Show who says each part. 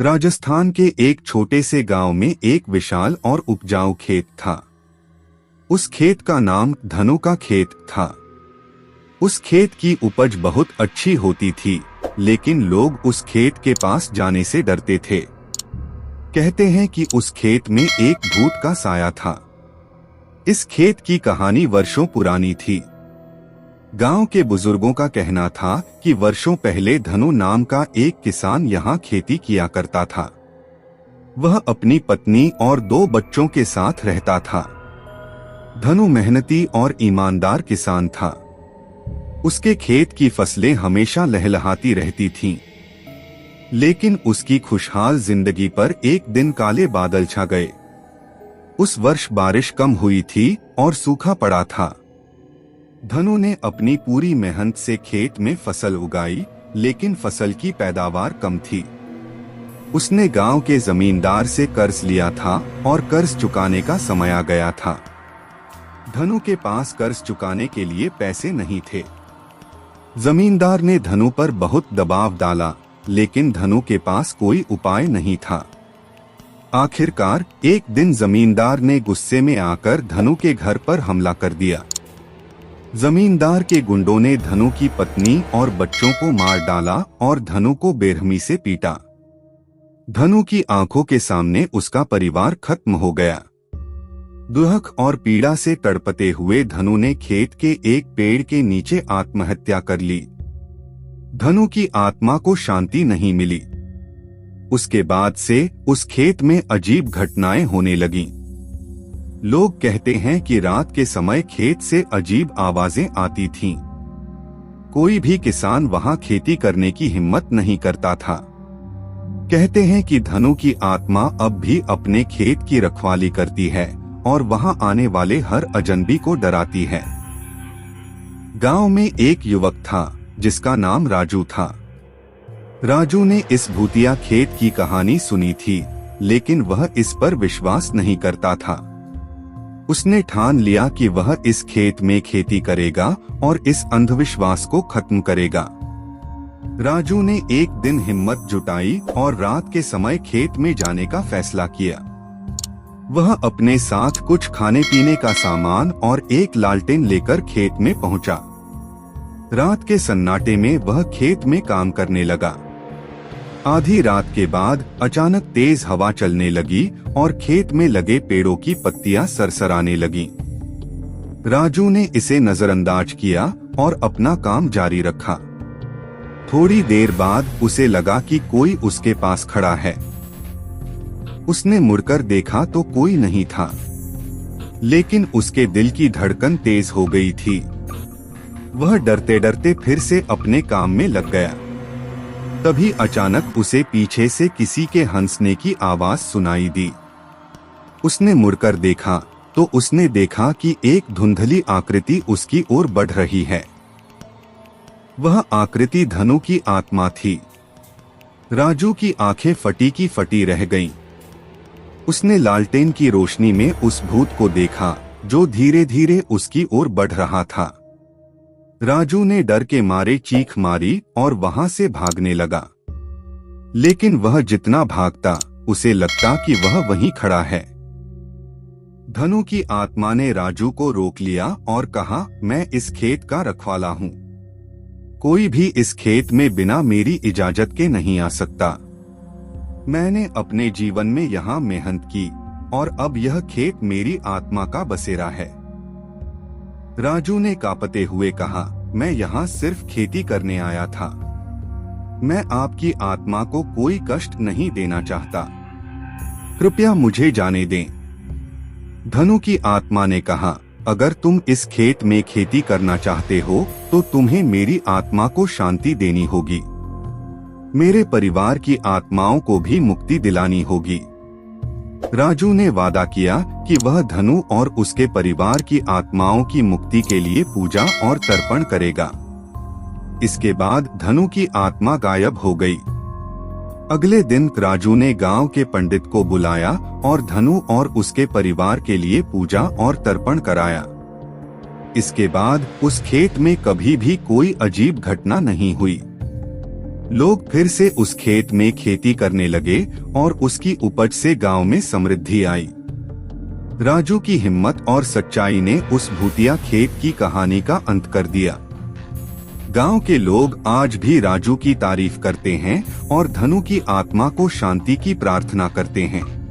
Speaker 1: राजस्थान के एक छोटे से गांव में एक विशाल और उपजाऊ खेत था। उस खेत का नाम धनु का खेत था। उस खेत की उपज बहुत अच्छी होती थी, लेकिन लोग उस खेत के पास जाने से डरते थे। कहते हैं कि उस खेत में एक भूत का साया था। इस खेत की कहानी वर्षों पुरानी थी। गांव के बुजुर्गों का कहना था कि वर्षों पहले धनु नाम का एक किसान यहाँ खेती किया करता था। वह अपनी पत्नी और 2 बच्चों के साथ रहता था। धनु मेहनती और ईमानदार किसान था। उसके खेत की फसलें हमेशा लहलहाती रहती थीं। लेकिन उसकी खुशहाल जिंदगी पर एक दिन काले बादल छा गए। उस वर्ष बारिश कम हुई थी और सूखा पड़ा था। धनु ने अपनी पूरी मेहनत से खेत में फसल उगाई, लेकिन फसल की पैदावार कम थी। उसने गांव के जमींदार से कर्ज लिया था और कर्ज चुकाने का समय आ गया था। धनु के पास कर्ज चुकाने के लिए पैसे नहीं थे। जमींदार ने धनु पर बहुत दबाव डाला, लेकिन धनु के पास कोई उपाय नहीं था। आखिरकार एक दिन जमींदार ने गुस्से में आकर धनु के घर पर हमला कर दिया। जमींदार के गुंडों ने धनु की पत्नी और बच्चों को मार डाला और धनु को बेरहमी से पीटा। धनु की आंखों के सामने उसका परिवार खत्म हो गया। दुख और पीड़ा से तड़पते हुए धनु ने खेत के एक पेड़ के नीचे आत्महत्या कर ली। धनु की आत्मा को शांति नहीं मिली। उसके बाद से उस खेत में अजीब घटनाएं होने लगीं। लोग कहते हैं कि रात के समय खेत से अजीब आवाजें आती थीं। कोई भी किसान वहां खेती करने की हिम्मत नहीं करता था। कहते हैं कि धनु की आत्मा अब भी अपने खेत की रखवाली करती है और वहां आने वाले हर अजनबी को डराती है। गांव में एक युवक था जिसका नाम राजू था। राजू ने इस भूतिया खेत की कहानी सुनी थी, लेकिन वह इस पर विश्वास नहीं करता था। उसने ठान लिया कि वह इस खेत में खेती करेगा और इस अंधविश्वास को खत्म करेगा। राजू ने एक दिन हिम्मत जुटाई और रात के समय खेत में जाने का फैसला किया। वह अपने साथ कुछ खाने पीने का सामान और एक लालटेन लेकर खेत में पहुंचा। रात के सन्नाटे में वह खेत में काम करने लगा। आधी रात के बाद अचानक तेज हवा चलने लगी और खेत में लगे पेड़ों की पत्तियां सरसराने लगीं। राजू ने इसे नजरअंदाज किया और अपना काम जारी रखा। थोड़ी देर बाद उसे लगा कि कोई उसके पास खड़ा है। उसने मुड़कर देखा तो कोई नहीं था, लेकिन उसके दिल की धड़कन तेज हो गई थी। वह डरते डरते फिर से अपने काम में लग गया। तभी अचानक उसे पीछे से किसी के हंसने की आवाज सुनाई दी। उसने मुड़कर देखा तो उसने देखा कि एक धुंधली आकृति उसकी ओर बढ़ रही है। वह आकृति धनु की आत्मा थी। राजू की आंखें फटी की फटी रह गईं। उसने लालटेन की रोशनी में उस भूत को देखा जो धीरे धीरे उसकी ओर बढ़ रहा था। राजू ने डर के मारे चीख मारी और वहां से भागने लगा। लेकिन वह जितना भागता उसे लगता कि वह वहीं खड़ा है। धनु की आत्मा ने राजू को रोक लिया और कहा, मैं इस खेत का रखवाला हूँ। कोई भी इस खेत में बिना मेरी इजाजत के नहीं आ सकता। मैंने अपने जीवन में यहाँ मेहनत की और अब यह खेत मेरी आत्मा का बसेरा है। राजू ने कांपते हुए कहा, मैं यहाँ सिर्फ खेती करने आया था। मैं आपकी आत्मा को कोई कष्ट नहीं देना चाहता। कृपया मुझे जाने दें। धनु की आत्मा ने कहा, अगर तुम इस खेत में खेती करना चाहते हो तो तुम्हें मेरी आत्मा को शांति देनी होगी। मेरे परिवार की आत्माओं को भी मुक्ति दिलानी होगी। राजू ने वादा किया कि वह धनु और उसके परिवार की आत्माओं की मुक्ति के लिए पूजा और तर्पण करेगा। इसके बाद धनु की आत्मा गायब हो गई। अगले दिन राजू ने गांव के पंडित को बुलाया और धनु और उसके परिवार के लिए पूजा और तर्पण कराया। इसके बाद उस खेत में कभी भी कोई अजीब घटना नहीं हुई। लोग फिर से उस खेत में खेती करने लगे और उसकी उपज से गांव में समृद्धि आई। राजू की हिम्मत और सच्चाई ने उस भूतिया खेत की कहानी का अंत कर दिया। गांव के लोग आज भी राजू की तारीफ करते हैं और धनु की आत्मा को शांति की प्रार्थना करते हैं।